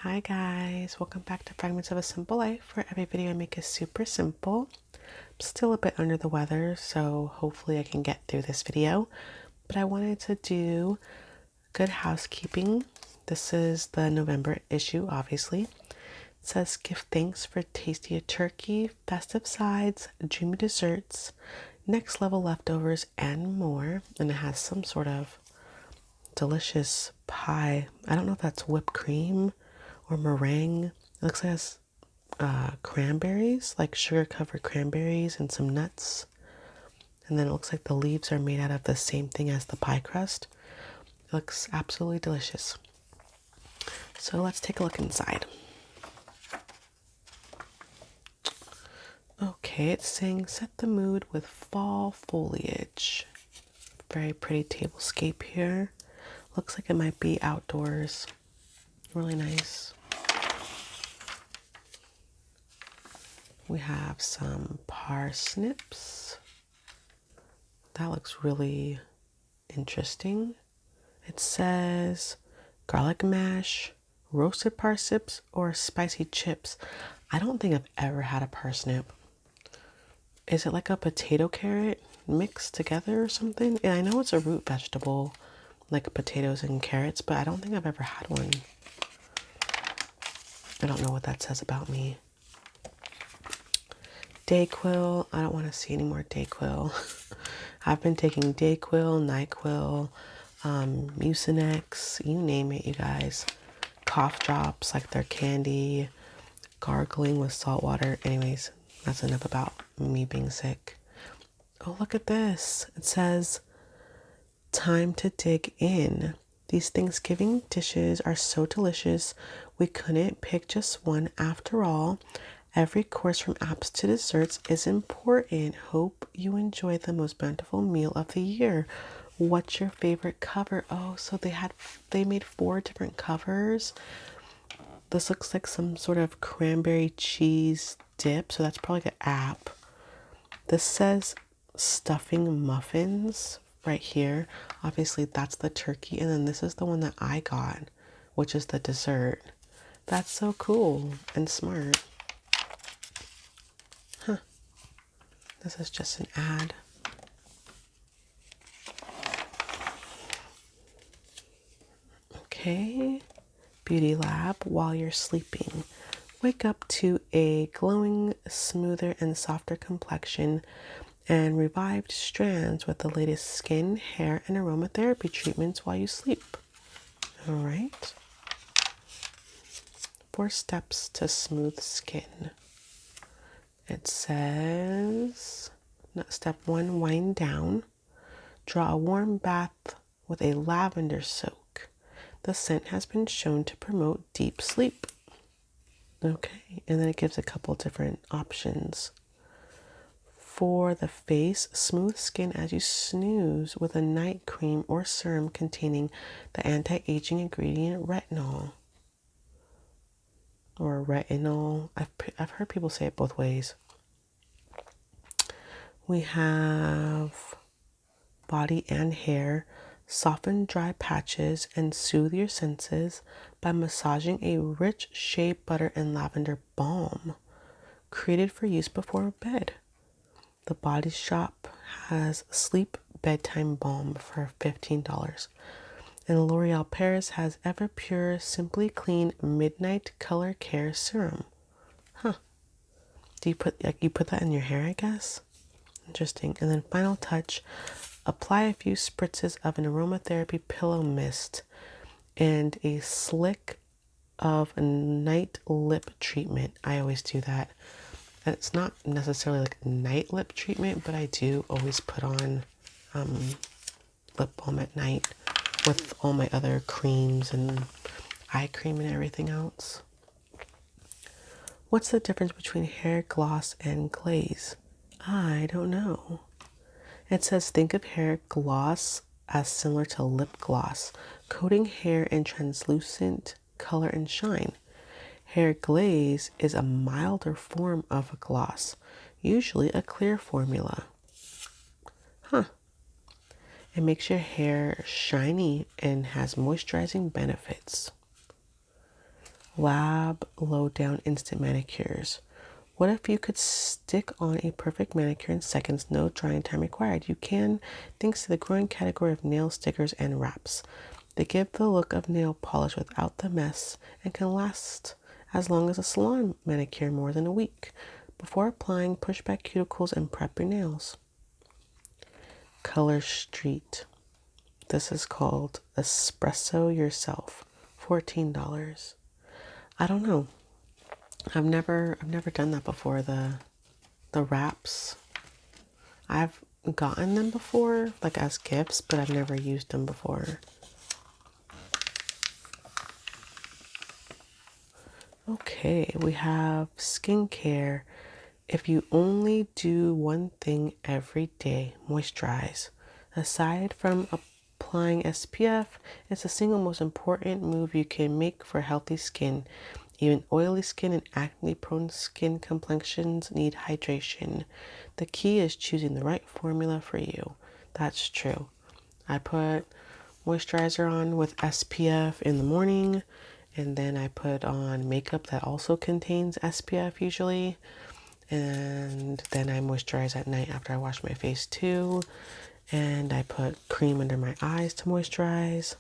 Hi guys, welcome back to Fragments of a Simple Life, where every video I make is super simple. I'm still a bit under the weather, so hopefully I can get through this video. But I wanted to do Good Housekeeping. This is the November issue, obviously. It says, give thanks for tastier turkey, festive sides, dreamy desserts, next level leftovers, and more. And it has some sort of delicious pie. I don't know if that's whipped cream or meringue. It looks like it has cranberries, like sugar covered cranberries and some nuts. And then it looks like the leaves are made out of the same thing as the pie crust. It looks absolutely delicious. So let's take a look inside. Okay, it's saying set the mood with fall foliage. Very pretty tablescape here. Looks like it might be outdoors. Really nice. We have some parsnips. That looks really interesting. It says garlic mash, roasted parsnips, or spicy chips. I don't think I've ever had a parsnip. Is it like a potato carrot mixed together or something? And I know it's a root vegetable, like potatoes and carrots, but I don't think I've ever had one. I don't know what that says about me. Dayquil. I don't want to see any more Dayquil. I've been taking Dayquil, NyQuil, Mucinex, you name it, you guys. Cough drops, like they're candy, gargling with salt water. Anyways, that's enough about me being sick. Oh, look at this. It says, time to dig in. These Thanksgiving dishes are so delicious. We couldn't pick just one after all. Every course from apps to desserts is important. Hope you enjoy the most bountiful meal of the year. What's your favorite cover? Oh, so they made 4 different covers. This looks like some sort of cranberry cheese dip, so that's probably like an app. This says stuffing muffins right here. Obviously that's the turkey, and then this is the one that I got, which is the dessert. That's so cool and smart. This is just an ad. Okay. Beauty Lab while you're sleeping. Wake up to a glowing, smoother, and softer complexion and revived strands with the latest skin, hair, and aromatherapy treatments while you sleep. All right. 4 steps to smooth skin. It says, step 1, wind down. Draw a warm bath with a lavender soak. The scent has been shown to promote deep sleep. Okay, and then it gives a couple different options. For the face, smooth skin as you snooze with a night cream or serum containing the anti-aging ingredient retinol. Or retinol. I've heard people say it both ways. We have body and hair. Soften dry patches and soothe your senses by massaging a rich shea butter and lavender balm created for use before bed. The Body Shop has sleep bedtime balm for $15. And L'Oreal Paris has Ever Pure Simply Clean Midnight Color Care Serum. Huh. Do you put that in your hair, I guess? Interesting. And then final touch, apply a few spritzes of an aromatherapy pillow mist and a slick of a night lip treatment. I always do that. And it's not necessarily like night lip treatment, but I do always put on lip balm at night with all my other creams and eye cream and everything else. What's the difference between hair gloss and glaze? I don't know. It says think of hair gloss as similar to lip gloss, coating hair in translucent color and shine. Hair glaze is a milder form of a gloss, usually a clear formula. Huh. It makes your hair shiny and has moisturizing benefits. Lab low down instant manicures. What if you could stick on a perfect manicure in seconds, no drying time required? You can, thanks to the growing category of nail stickers and wraps. They give the look of nail polish without the mess and can last as long as a salon manicure, more than a week. Before applying, push back cuticles and prep your nails. Color Street. This is called Espresso Yourself. $14. I don't know. I've never done that before. The wraps. I've gotten them before, like as gifts, but I've never used them before. Okay, we have skincare. If you only do one thing every day, moisturize. Aside from applying SPF, it's the single most important move you can make for healthy skin. Even oily skin and acne-prone skin complexions need hydration. The key is choosing the right formula for you. That's true. I put moisturizer on with SPF in the morning, and then I put on makeup that also contains SPF usually. And then I moisturize at night after I wash my face too. And I put cream under my eyes to moisturize.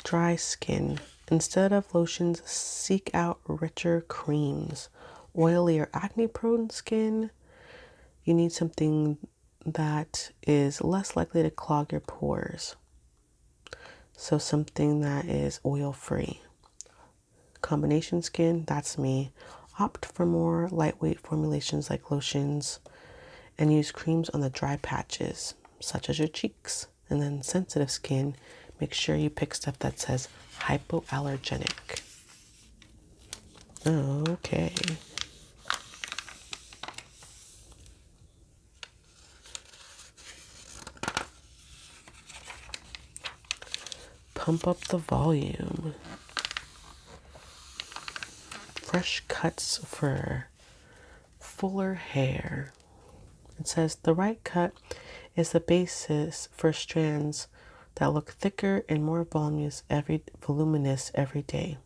Dry skin. Instead of lotions, seek out richer creams. Oily or acne-prone skin, you need something that is less likely to clog your pores. So something that is oil-free. Combination skin, that's me. Opt for more lightweight formulations like lotions and use creams on the dry patches, such as your cheeks. And then sensitive skin, make sure you pick stuff that says hypoallergenic. Okay. Pump up the volume. Fresh cuts for fuller hair. It says the right cut is the basis for strands that look thicker and more voluminous every day.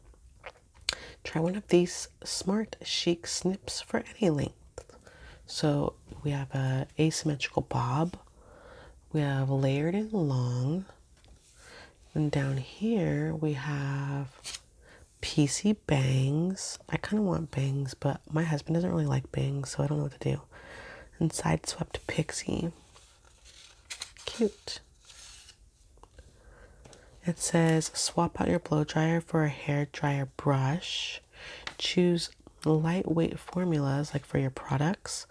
Try one of these smart chic snips for any length. So we have a asymmetrical bob. We have layered and long. And down here we have PC bangs. I kind of want bangs, but my husband doesn't really like bangs, so I don't know what to do. And side swept pixie. Cute. It says swap out your blow dryer for a hair dryer brush. Choose lightweight formulas like for your products.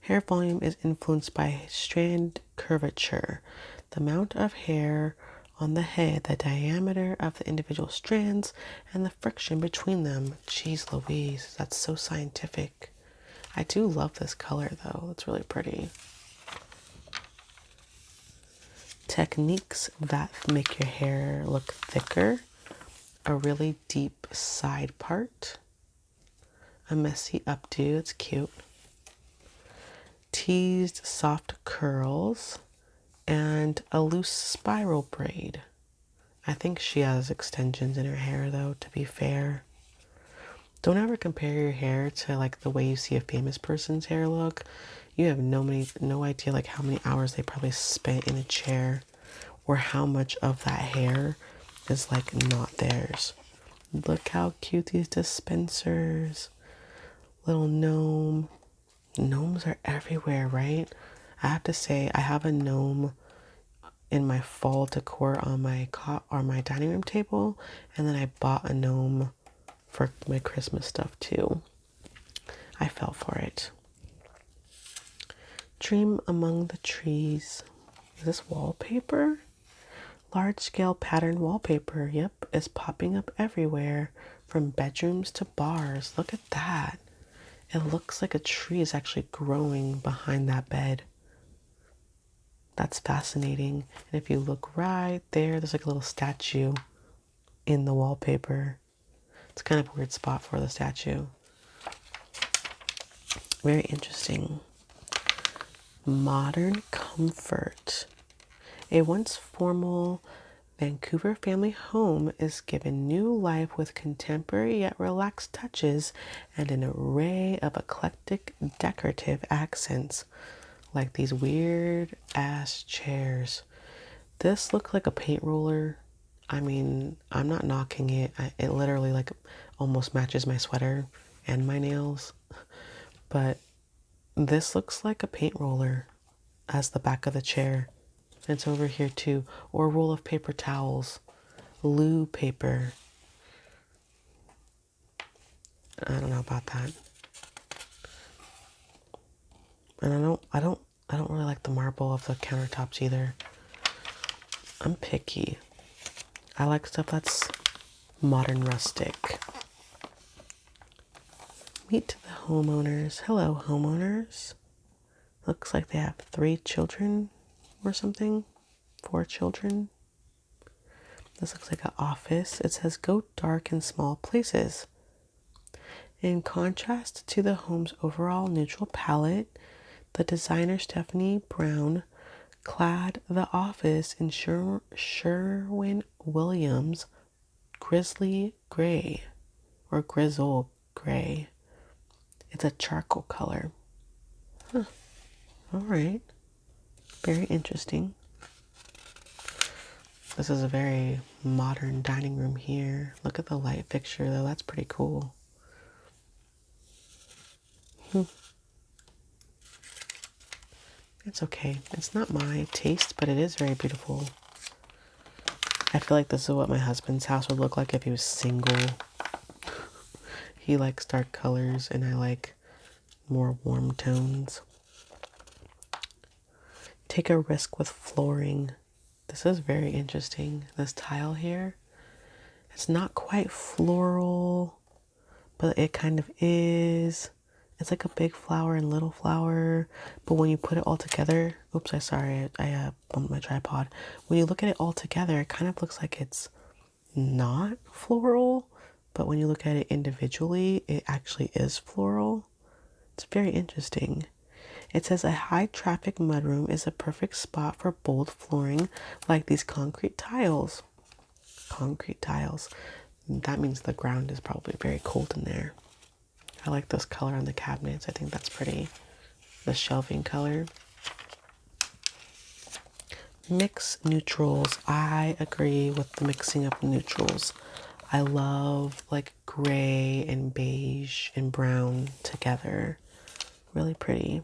Hair volume is influenced by strand curvature, the amount of hair on the head, the diameter of the individual strands, and the friction between them. Jeez Louise, that's so scientific. I do love this color though. It's really pretty. Techniques that make your hair look thicker. A really deep side part. A messy updo. It's cute. Teased soft curls. And a loose spiral braid. I think she has extensions in her hair though, to be fair. Don't ever compare your hair to like the way you see a famous person's hair look. You have no idea like how many hours they probably spent in a chair, or how much of that hair is like not theirs. Look how cute these dispensers. Little gnome. Gnomes are everywhere, right? I have to say, I have a gnome in my fall decor on my cot or my dining room table, and then I bought a gnome for my Christmas stuff too. I fell for it. Dream among the trees. Is this wallpaper? Large scale pattern wallpaper, yep, is popping up everywhere, from bedrooms to bars. Look at that. It looks like a tree is actually growing behind that bed. That's fascinating. And if you look right there, there's like a little statue in the wallpaper. It's kind of a weird spot for the statue. Very interesting. Modern comfort. A once formal Vancouver Family Home is given new life with contemporary yet relaxed touches and an array of eclectic decorative accents, like these weird ass chairs. This looked like a paint roller. I mean, I'm not knocking it. It literally like almost matches my sweater and my nails. But this looks like a paint roller as the back of the chair. It's over here too. Or a roll of paper towels. Loo paper. I don't know about that. And I don't really like the marble of the countertops either. I'm picky. I like stuff that's modern rustic. Meet the homeowners. Hello, homeowners. Looks like they have 3 children or something. 4 children. This looks like an office. It says go dark in small places. In contrast to the home's overall neutral palette, the designer Stephanie Brown clad the office in Sherwin-Williams Grizzly Gray or Grizzle Gray. It's a charcoal color. Huh. All right. Very interesting. This is a very modern dining room here. Look at the light fixture though. That's pretty cool. It's okay. It's not my taste, but it is very beautiful. I feel like this is what my husband's house would look like if he was single. He likes dark colors and I like more warm tones. Take a risk with flooring. This is very interesting. This tile here, it's not quite floral, but it kind of is. It's like a big flower and little flower, but when you put it all together, oops, I bumped my tripod. When you look at it all together, it kind of looks like it's not floral, but when you look at it individually, it actually is floral. It's very interesting. It says a high traffic mudroom is a perfect spot for bold flooring like these concrete tiles. Concrete tiles. That means the ground is probably very cold in there. I like this color on the cabinets. I think that's pretty. The shelving color. Mix neutrals. I agree with the mixing of neutrals. I love like gray and beige and brown together. Really pretty.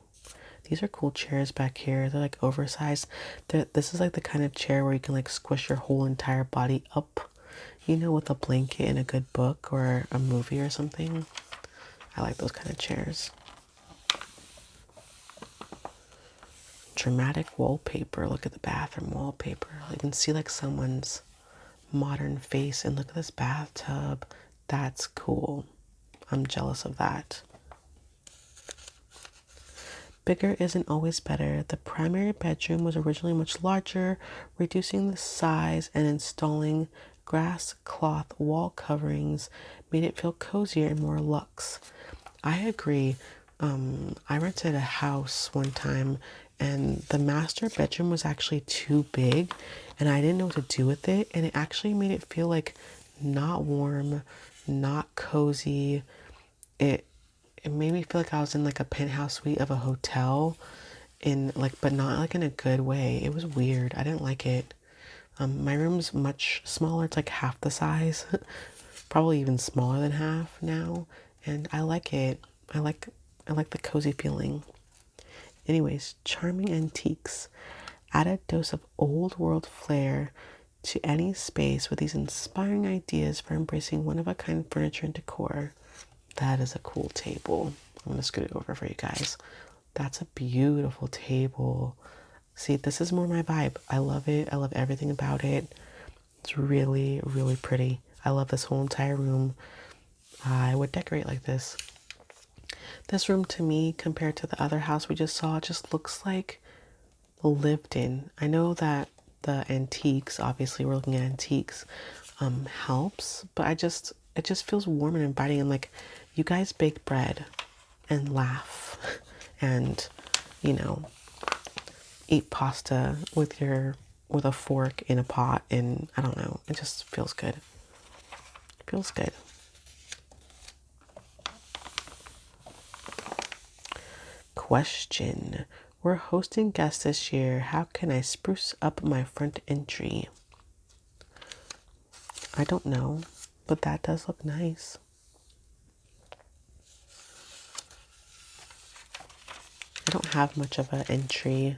These are cool chairs back here. They're like oversized. This is like the kind of chair where you can like squish your whole entire body up, you know, with a blanket and a good book or a movie or something. I like those kind of chairs. Dramatic wallpaper. Look at the bathroom wallpaper. You can see like someone's modern face, and look at this bathtub. That's cool. I'm jealous of that. Bigger isn't always better. The primary bedroom was originally much larger, reducing the size and installing grass cloth wall coverings made it feel cozier and more luxe. I agree. I rented a house one time and the master bedroom was actually too big and I didn't know what to do with it, and it actually made it feel like not warm, not cozy. It made me feel like I was in like a penthouse suite of a hotel in like, but not like in a good way. It was weird. I didn't like it. My room's much smaller. It's like half the size, probably even smaller than half now. And I like it. I like the cozy feeling. Anyways, charming antiques. Add a dose of old world flair to any space with these inspiring ideas for embracing one-of-a-kind furniture and decor. That is a cool table. I'm going to scoot it over for you guys. That's a beautiful table. See, this is more my vibe. I love it. I love everything about it. It's really, really pretty. I love this whole entire room. I would decorate like this. This room to me, compared to the other house we just saw, just looks like lived in. I know that the antiques, obviously we're looking at antiques, helps, but it just feels warm and inviting, and like you guys bake bread and laugh and, you know, eat pasta with your with a fork in a pot, and I don't know, it just feels good. It feels good. Question. We're hosting guests this year. How can I spruce up my front entry? I don't know, but that does look nice. I don't have much of an entry.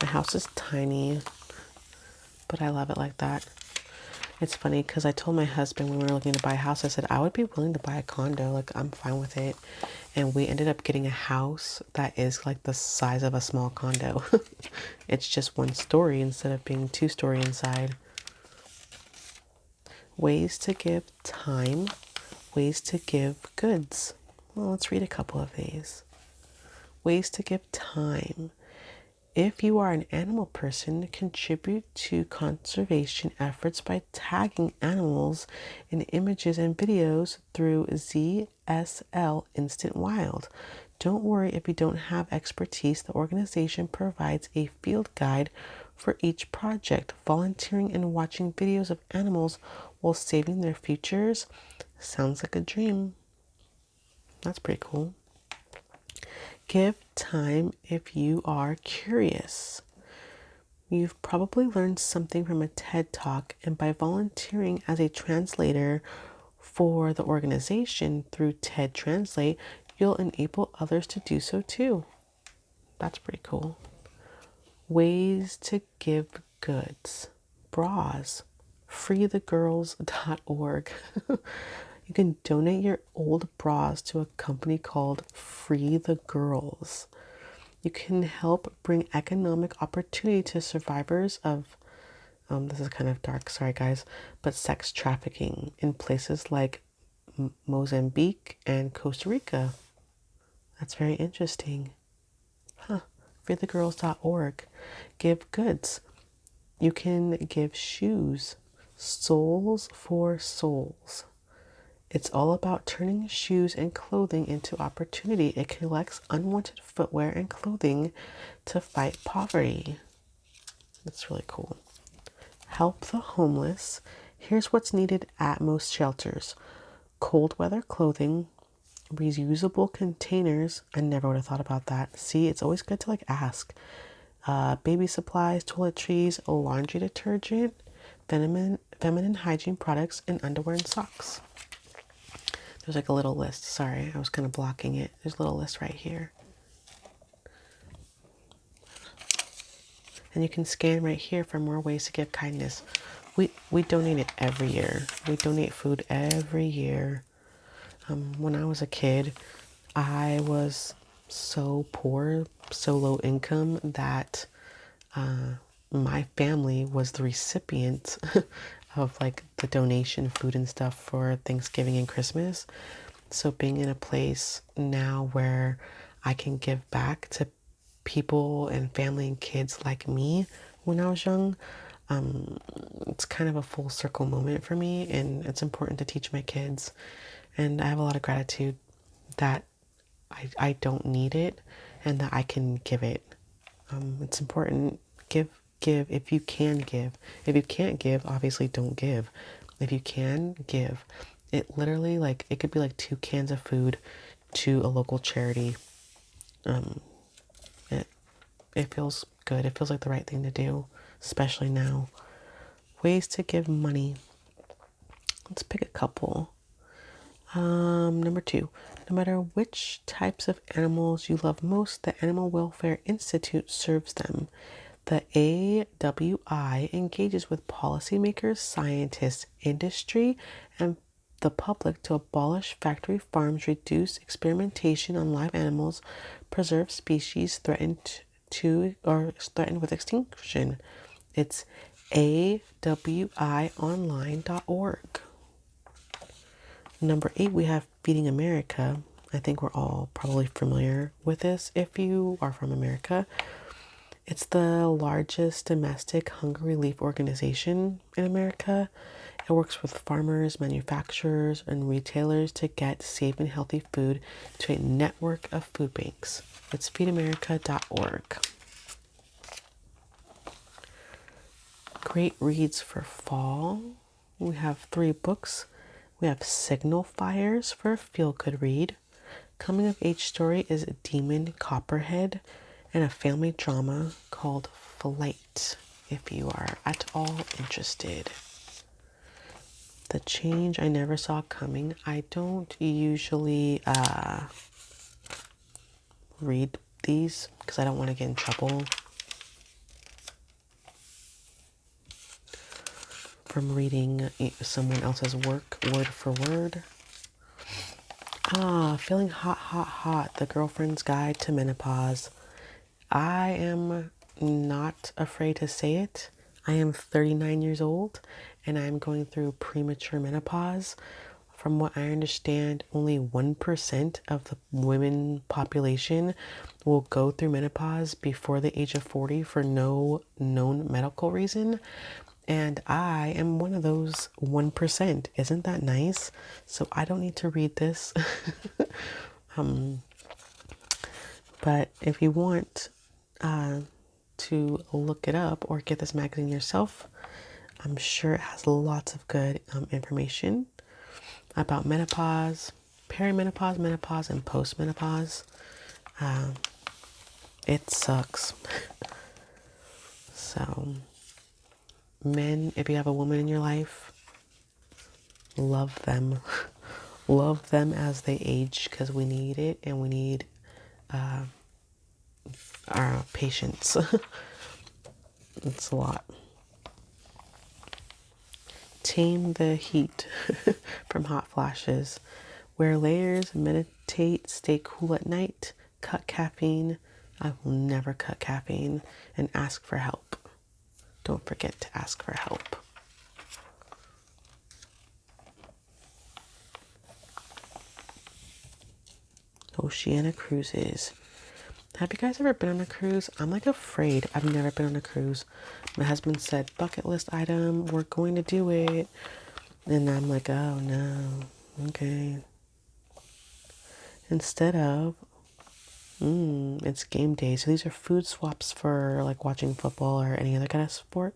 My house is tiny, but I love it like that. It's funny because I told my husband when we were looking to buy a house, I said, I would be willing to buy a condo. Like, I'm fine with it. And we ended up getting a house that is like the size of a small condo. It's just 1 story instead of being 2-story inside. Ways to give time, ways to give goods. Well, let's read a couple of these. Ways to give time. If you are an animal person, contribute to conservation efforts by tagging animals in images and videos through ZSL Instant Wild. Don't worry if you don't have expertise. The organization provides a field guide for each project. Volunteering and watching videos of animals while saving their futures sounds like a dream. That's pretty cool. Give time if you are curious. You've probably learned something from a TED Talk, and by volunteering as a translator for the organization through TED Translate, you'll enable others to do so too. That's pretty cool. Ways to give goods. Bras. freethegirls.org. You can donate your old bras to a company called Free the Girls. You can help bring economic opportunity to survivors of, this is kind of dark, sorry guys, but sex trafficking in places like Mozambique and Costa Rica. That's very interesting. freethegirls.org. Give goods. You can give shoes. Soles for souls. It's all about turning shoes and clothing into opportunity. It collects unwanted footwear and clothing to fight poverty. That's really cool. Help the homeless. Here's what's needed at most shelters. Cold weather clothing, reusable containers. I never would have thought about that. See, it's always good to like ask. Baby supplies, toiletries, laundry detergent, feminine hygiene products, and underwear and socks. There's like a little list. Sorry, I was kind of blocking it. There's a little list right here. And you can scan right here for more ways to give kindness. We donate it every year. We donate food every year. When I was a kid, I was so poor, so low income that my family was the recipient of like the donation food and stuff for Thanksgiving and Christmas. So being in a place now where I can give back to people and family and kids like me when I was young, it's kind of a full circle moment for me, and it's important to teach my kids. And I have a lot of gratitude that I don't need it and that I can give it. It's important. Give if you can give. If you can't give, obviously don't give. If you can give, it literally like it could be like 2 cans of food to a local charity. It feels good. It feels like the right thing to do, especially now. Ways to give money. Let's pick a couple. Number 2, no matter which types of animals you love most, the Animal Welfare Institute serves them. The AWI engages with policymakers, scientists, industry, and the public to abolish factory farms, reduce experimentation on live animals, preserve species threatened with extinction. It's awionline.org. Number 8, we have Feeding America. I think we're all probably familiar with this if you are from America. It's the largest domestic hunger relief organization in America. It works with farmers, manufacturers, and retailers to get safe and healthy food to a network of food banks. It's feedamerica.org. Great reads for fall. We have 3 books. We have Signal Fires for a feel-good read. Coming of age story is Demon Copperhead, and a family drama called Flight, if you are at all interested. The Change I Never Saw Coming. I don't usually read these because I don't want to get in trouble from reading someone else's work word for word. Feeling Hot, Hot, Hot, The Girlfriend's Guide to Menopause. I am not afraid to say it. I am 39 years old and I'm going through premature menopause. From what I understand, only 1% of the women population will go through menopause before the age of 40 for no known medical reason. And I am one of those 1%. Isn't that nice? So I don't need to read this. But if you want to look it up or get this magazine yourself, I'm sure it has lots of good information about menopause, perimenopause, menopause, and postmenopause. It sucks. So, men, if you have a woman in your life, love them. Love them as they age because we need it and we need our patience. It's a lot. Tame the Heat from Hot Flashes. Wear layers, meditate, stay cool at night, cut caffeine. I will never cut caffeine, and ask for help. Don't forget to ask for help. Oceana Cruises. Have you guys ever been on a cruise? I'm like afraid. I've never been on a cruise. My husband said, bucket list item, we're going to do it. And I'm like, oh no, okay. Instead of, it's game day. So these are food swaps for like watching football or any other kind of sport.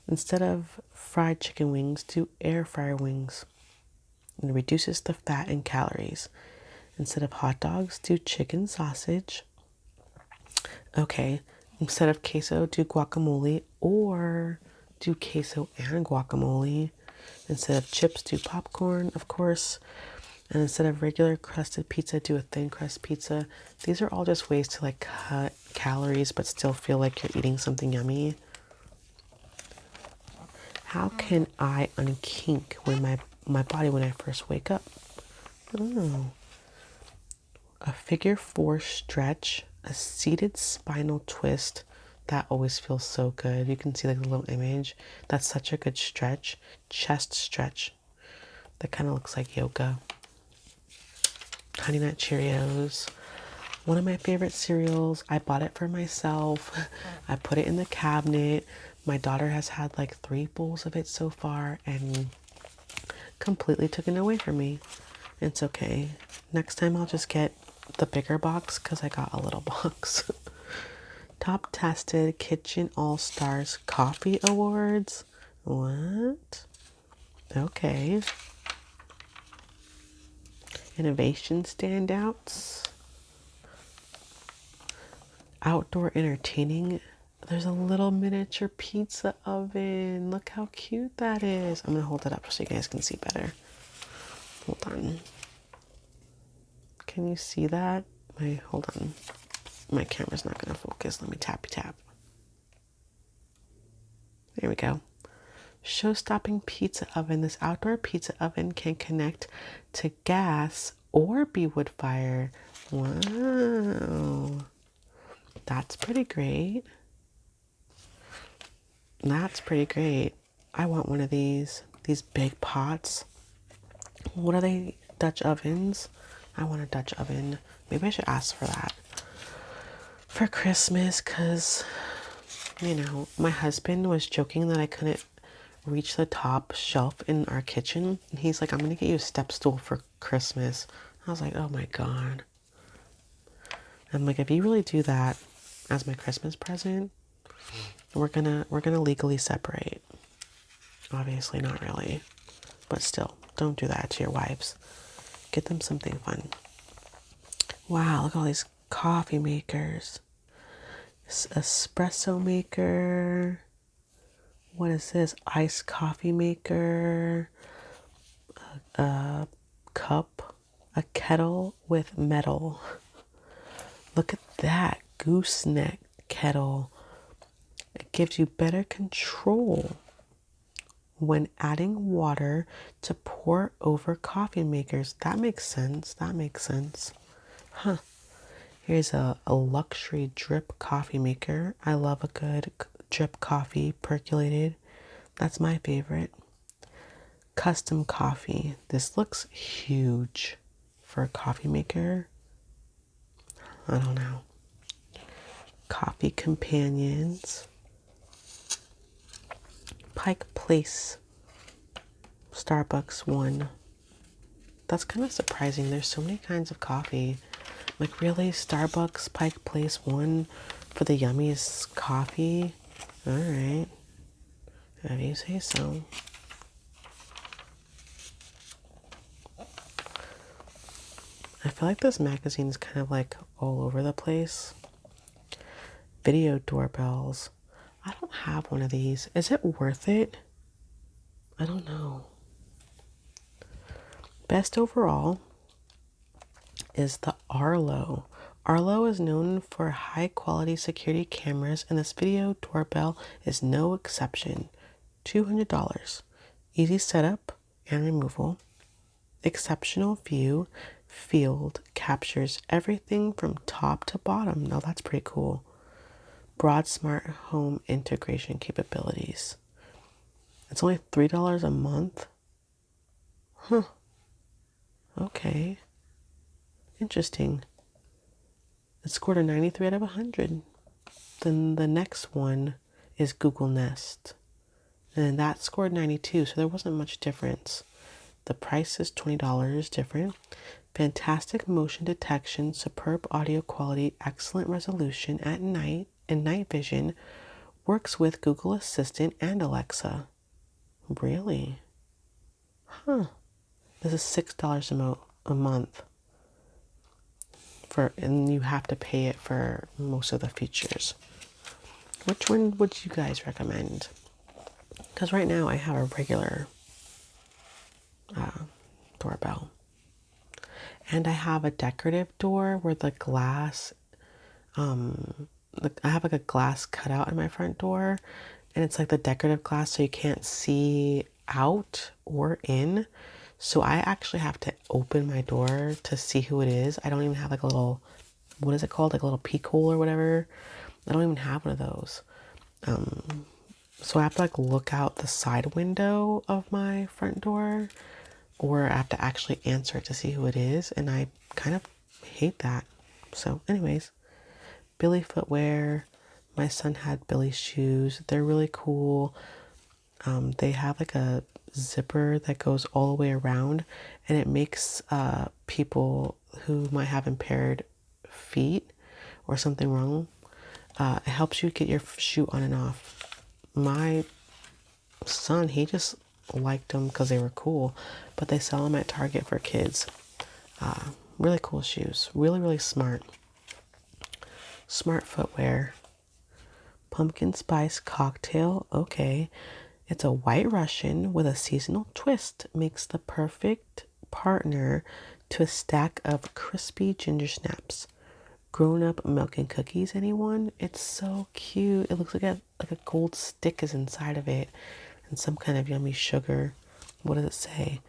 Instead of fried chicken wings, do air fryer wings. It reduces the fat and calories. Instead of hot dogs, do chicken sausage. Okay, instead of queso, do guacamole, or do queso and guacamole. Instead of chips, do popcorn, of course. And instead of regular crusted pizza, do a thin crust pizza. These are all just ways to like cut calories but still feel like you're eating something yummy. How can I unkink when my body when I first wake up? Oh. A figure 4 stretch, a seated spinal twist. That always feels so good. You can see like the little image. That's such a good stretch. Chest stretch. That kind of looks like yoga. Honey Nut Cheerios. One of my favorite cereals. I bought it for myself. I put it in the cabinet. My daughter has had like 3 bowls of it so far and completely took it away from me. It's okay. Next time I'll just get the bigger box because I got a little box. Top Tested Kitchen All-Stars Coffee Awards. What? Okay. Innovation standouts. Outdoor entertaining. There's a little miniature pizza oven. Look how cute that is. I'm gonna hold it up so you guys can see better. Hold on. Can you see that? Wait, hold on. My camera's not gonna focus. Let me tappy tap. There we go. Show-stopping pizza oven. This outdoor pizza oven can connect to gas or be wood fire. Wow. That's pretty great. That's pretty great. I want one of these big pots. What are they? Dutch ovens? I want a Dutch oven. Maybe I should ask for that for Christmas because, you know, my husband was joking that I couldn't reach the top shelf in our kitchen. And he's like, I'm going to get you a step stool for Christmas. I was like, oh my God. I'm like, if you really do that as my Christmas present, We're gonna legally separate. Obviously not really, but still, don't do that to your wives. Get them something fun. Wow, look at all these coffee makers. Espresso maker. What is this? Iced coffee maker. A cup. A kettle with metal. Look at that. Gooseneck kettle. It gives you better control when adding water to pour over coffee makers. That makes sense. That makes sense. Huh. Here's a luxury drip coffee maker. I love a good drip coffee, percolated. That's my favorite. Custom coffee. This looks huge for a coffee maker. I don't know. Coffee companions. Pike Place. Starbucks one. That's kind of surprising. There's so many kinds of coffee. Like, really? Starbucks Pike Place one for the yummiest coffee? Alright. If you say so. I feel like this magazine is kind of like all over the place. Video doorbells. I don't have one of these. Is it worth it? I don't know. Best overall is the Arlo. Arlo is known for high quality security cameras, and this video doorbell is no exception. $200. Easy setup and removal. Exceptional view. Field captures everything from top to bottom. Now that's pretty cool. Broad smart home integration capabilities. It's only $3 a month. Huh. Okay. Interesting. It scored a 93 out of 100. Then the next one is Google Nest. And that scored 92, so there wasn't much difference. The price is $20 different. Fantastic motion detection, superb audio quality, excellent resolution at night and night vision. Works with Google Assistant and Alexa. Really? Huh. This is $6 a month. And you have to pay it for most of the features. Which one would you guys recommend? Because right now I have a regular doorbell. And I have a decorative door where the glass, I have like a glass cutout in my front door, and it's like the decorative glass so you can't see out or in. So I actually have to open my door to see who it is. I don't even have like a little, what is it called? Like a little peek hole or whatever. I don't even have one of those. So I have to like look out the side window of my front door, or I have to actually answer it to see who it is. And I kind of hate that. So anyways, Billy footwear. My son had Billy shoes. They're really cool. They have like a zipper that goes all the way around, and it makes people who might have impaired feet or something wrong, it helps you get your shoe on and off. My son, he just liked them because they were cool, but they sell them at Target for kids. Really cool shoes. Really, really smart. Smart footwear. Pumpkin spice cocktail. Okay. It's a white Russian with a seasonal twist. Makes the perfect partner to a stack of crispy ginger snaps. Grown-up milk and cookies, anyone? It's so cute. It looks like a gold stick is inside of it and some kind of yummy sugar. What does it say?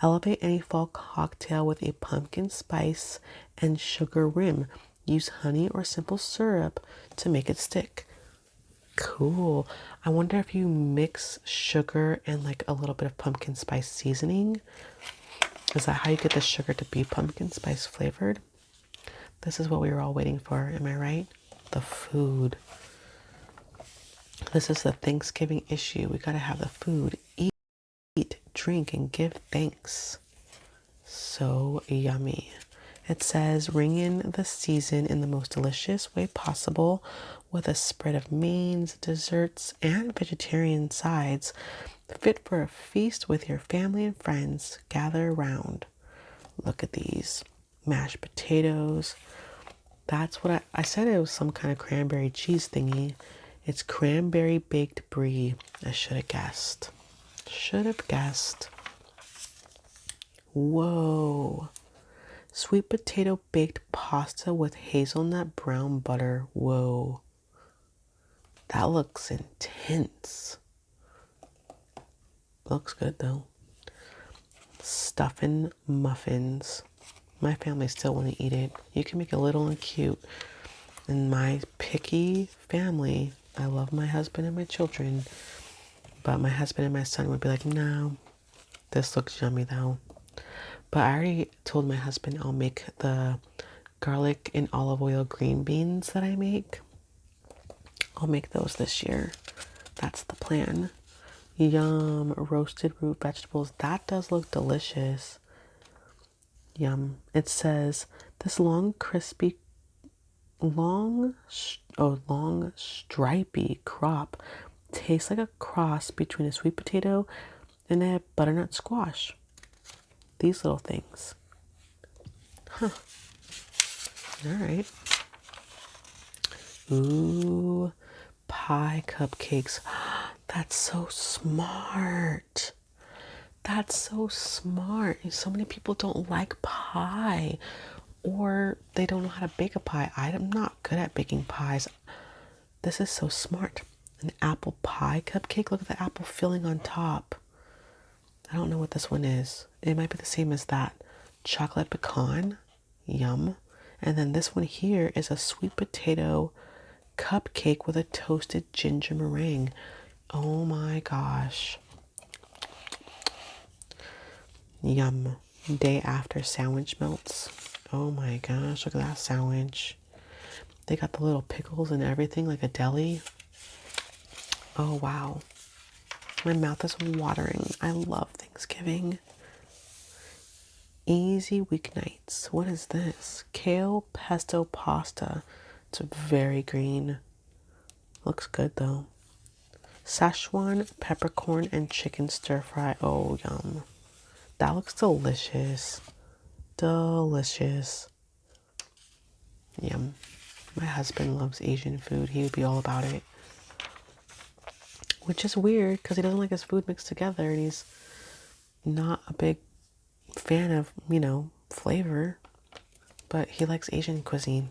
Elevate any fall cocktail with a pumpkin spice and sugar rim. Use honey or simple syrup to make it stick. Cool. I wonder if you mix sugar and like a little bit of pumpkin spice seasoning. Is that how you get the sugar to be pumpkin spice flavored? This is what we were all waiting for, am I right? The food. This is the Thanksgiving issue. We gotta have the food. Eat, drink, and give thanks. So yummy. It says, ring in the season in the most delicious way possible with a spread of mains, desserts, and vegetarian sides, fit for a feast with your family and friends. Gather around. Look at these mashed potatoes. That's what I said. It was some kind of cranberry cheese thingy. It's cranberry baked brie. I should have guessed. Should have guessed. Whoa. Sweet potato baked pasta with hazelnut brown butter. Whoa. That looks intense. Looks good though. Stuffing muffins. My family still want to eat it. You can make it little and cute. In my picky family, I love my husband and my children, but my husband and my son would be like, no, this looks yummy though. But I already told my husband I'll make the garlic and olive oil green beans that I make. I'll make those this year. That's the plan. Yum. Roasted root vegetables. That does look delicious. Yum. It says this long stripy crop tastes like a cross between a sweet potato and a butternut squash. These little things. Huh. All right. Ooh, pie cupcakes. That's so smart. That's so smart. So many people don't like pie, or they don't know how to bake a pie. I'm not good at baking pies. This is so smart. An apple pie cupcake. Look at the apple filling on top. I don't know what this one is. It might be the same as that. Chocolate pecan. Yum. And then this one here is a sweet potato cupcake with a toasted ginger meringue. Oh my gosh. Yum. Day after sandwich melts. Oh my gosh, look at that sandwich. They got the little pickles and everything like a deli. Oh wow. My mouth is watering. I love Thanksgiving. Easy weeknights. What is this? Kale pesto pasta. It's very green. Looks good though. Szechuan peppercorn and chicken stir fry. Oh, yum. That looks delicious. Delicious. Yum. My husband loves Asian food. He would be all about it. Which is weird because he doesn't like his food mixed together and he's not a big fan of, flavor. But he likes Asian cuisine.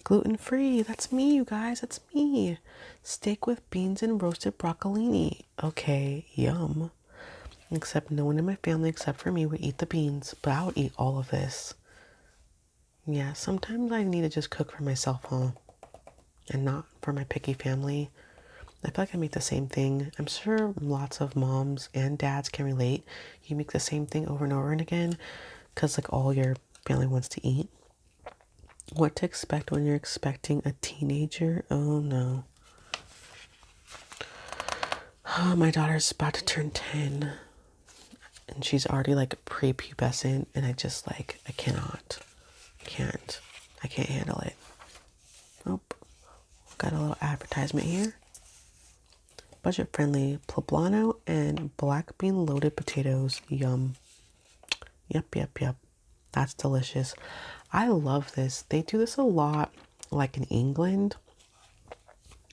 Gluten-free. That's me, you guys. That's me. Steak with beans and roasted broccolini. Okay, yum. Except no one in my family except for me would eat the beans, but I would eat all of this. Yeah, sometimes I need to just cook for myself, and not for my picky family. I feel like I make the same thing. I'm sure lots of moms and dads can relate. You make the same thing over and over and again because like all your family wants to eat. What to expect when you're expecting a teenager? Oh no. Oh, my daughter's about to turn 10 and she's already like prepubescent and I just like, I cannot. I can't handle it. Oh, got a little advertisement here. Budget friendly poblano and black bean loaded potatoes. Yum. Yep. That's delicious. I love this. They do this a lot, like in England.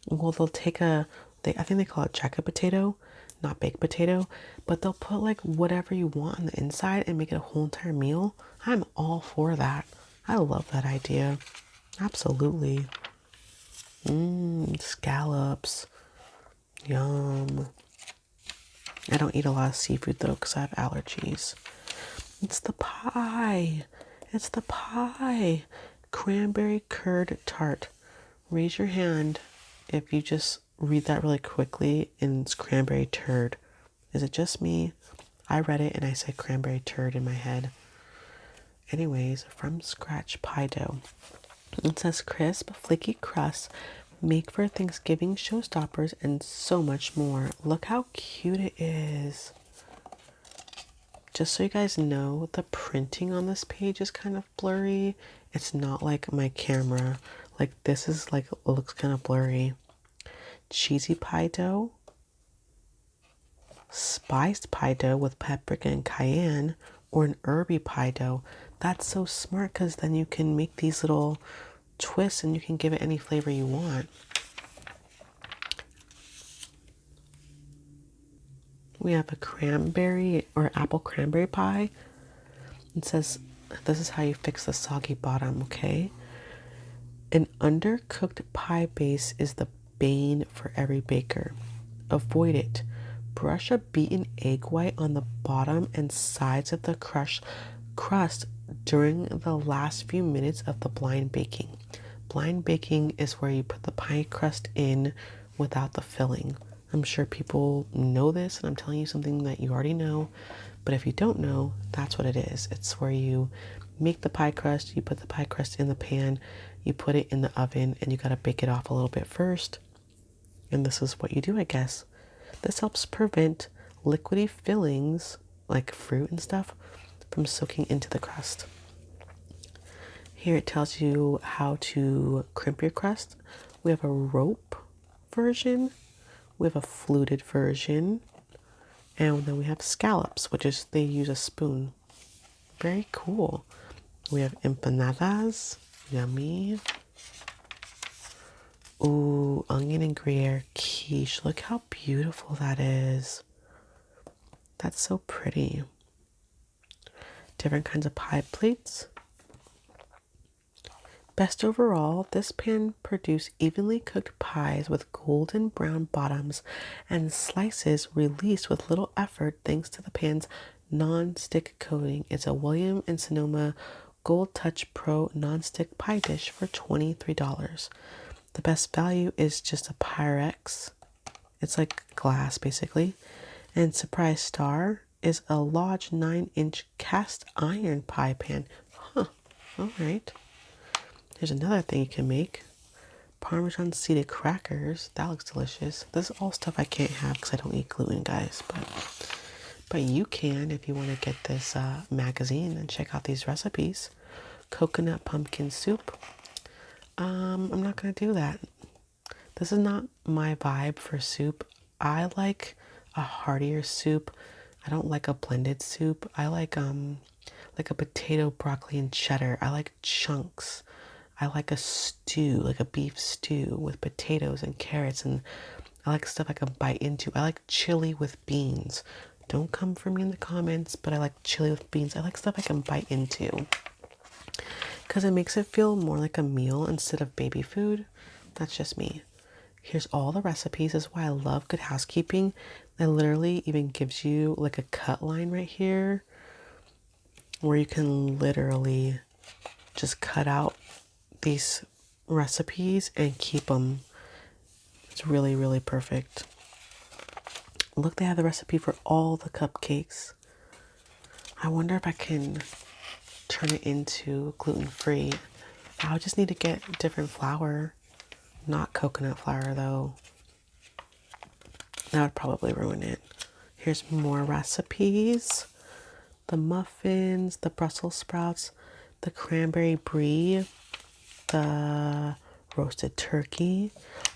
Well, they'll take I think they call it jacket potato, not baked potato, but they'll put like whatever you want on the inside and make it a whole entire meal. I'm all for that. I love that idea. Absolutely. Scallops. Yum. I don't eat a lot of seafood though because I have allergies. It's the pie. Cranberry curd tart. Raise your hand if you just read that really quickly and it's cranberry turd. Is it just me? I read it and I said cranberry turd in my head. Anyways, from scratch pie dough. It says crisp, flaky crust, make for Thanksgiving showstoppers, and so much more. Look how cute it is. Just so you guys know, the printing on this page is kind of blurry. It's not like my camera. Like this is like, it looks kind of blurry. Cheesy pie dough, spiced pie dough with paprika and cayenne, or an herby pie dough. That's so smart because then you can make these little twists and you can give it any flavor you want. We have a cranberry or apple cranberry pie. It says this is how you fix the soggy bottom, okay? An undercooked pie base is the bane for every baker. Avoid it. Brush a beaten egg white on the bottom and sides of the crust during the last few minutes of the blind baking. Blind baking is where you put the pie crust in without the filling. I'm sure people know this, and I'm telling you something that you already know. But if you don't know, that's what it is. It's where you make the pie crust, you put the pie crust in the pan, you put it in the oven, and you gotta bake it off a little bit first. And this is what you do, I guess. This helps prevent liquidy fillings, like fruit and stuff, from soaking into the crust. Here it tells you how to crimp your crust. We have a rope version, we have a fluted version, and then we have scallops, which is they use a spoon. Very cool. We have empanadas, yummy. Ooh, onion and Gruyere quiche. Look how beautiful that is. That's so pretty. Different kinds of pie plates. Best overall, this pan produced evenly cooked pies with golden brown bottoms and slices released with little effort thanks to the pan's non-stick coating. It's a William & Sonoma Gold Touch Pro non-stick pie dish for $23. The best value is just a Pyrex. It's like glass basically. And surprise star is a Lodge 9-inch cast iron pie pan. Huh, all right. Here's another thing you can make. Parmesan seeded crackers. That looks delicious. This is all stuff I can't have because I don't eat gluten, guys. But you can if you want to get this magazine and check out these recipes. Coconut pumpkin soup. I'm not going to do that. This is not my vibe for soup. I like a heartier soup. I don't like a blended soup. I like a potato, broccoli, and cheddar. I like chunks. I like a stew, like a beef stew with potatoes and carrots, and I like stuff I can bite into. I like chili with beans. Don't come for me in the comments, but I like chili with beans. I like stuff I can bite into because it makes it feel more like a meal instead of baby food. That's just me. Here's all the recipes. This is why I love Good Housekeeping. It literally even gives you like a cut line right here where you can literally just cut out these recipes and keep them. It's really, really perfect. Look, they have the recipe for all the cupcakes. I wonder if I can turn it into gluten-free. I'll just need to get different flour. Not coconut flour though. That would probably ruin it. Here's more recipes. The muffins, the Brussels sprouts, the cranberry brie, the roasted turkey.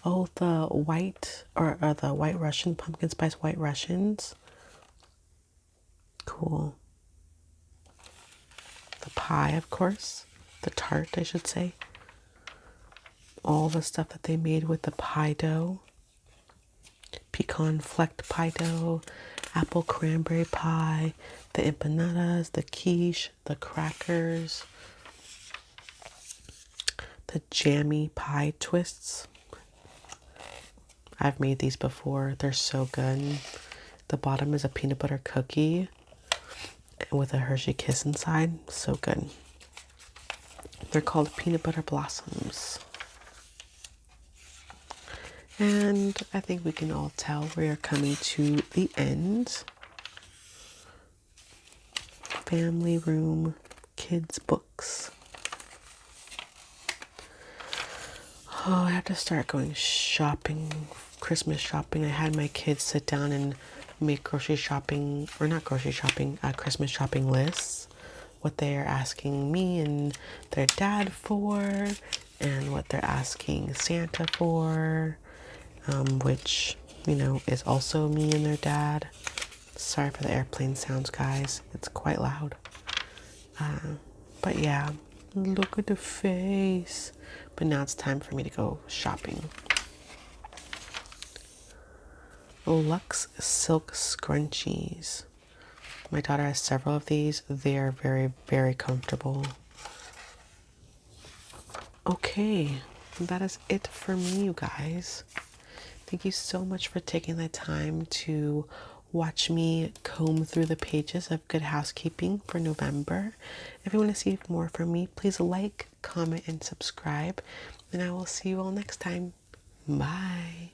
Oh, the white the white Russian pumpkin spice white Russians. Cool. The pie, of course. The tart, I should say. All the stuff that they made with the pie dough. Pecan flecked pie dough, apple cranberry pie, the empanadas, the quiche, the crackers, the jammy pie twists. I've made these before. They're so good. The bottom is a peanut butter cookie with a Hershey Kiss inside. So good. They're called peanut butter blossoms. And I think we can all tell we are coming to the end. Family room, kids' books. Oh, I have to start going shopping, Christmas shopping. I had my kids sit down and make grocery shopping, or not grocery shopping, Christmas shopping lists. What they are asking me and their dad for. and what they're asking Santa for, which, you know, is also me and their dad. Sorry for the airplane sounds, guys. It's quite loud. But yeah, look at the face. But now it's time for me to go shopping. Luxe Silk Scrunchies. My daughter has several of these. They are very, very comfortable. Okay, that is it for me, you guys. Thank you so much for taking the time to watch me comb through the pages of Good Housekeeping for November. If you want to see more from me, please like, comment, and subscribe. And I will see you all next time. Bye.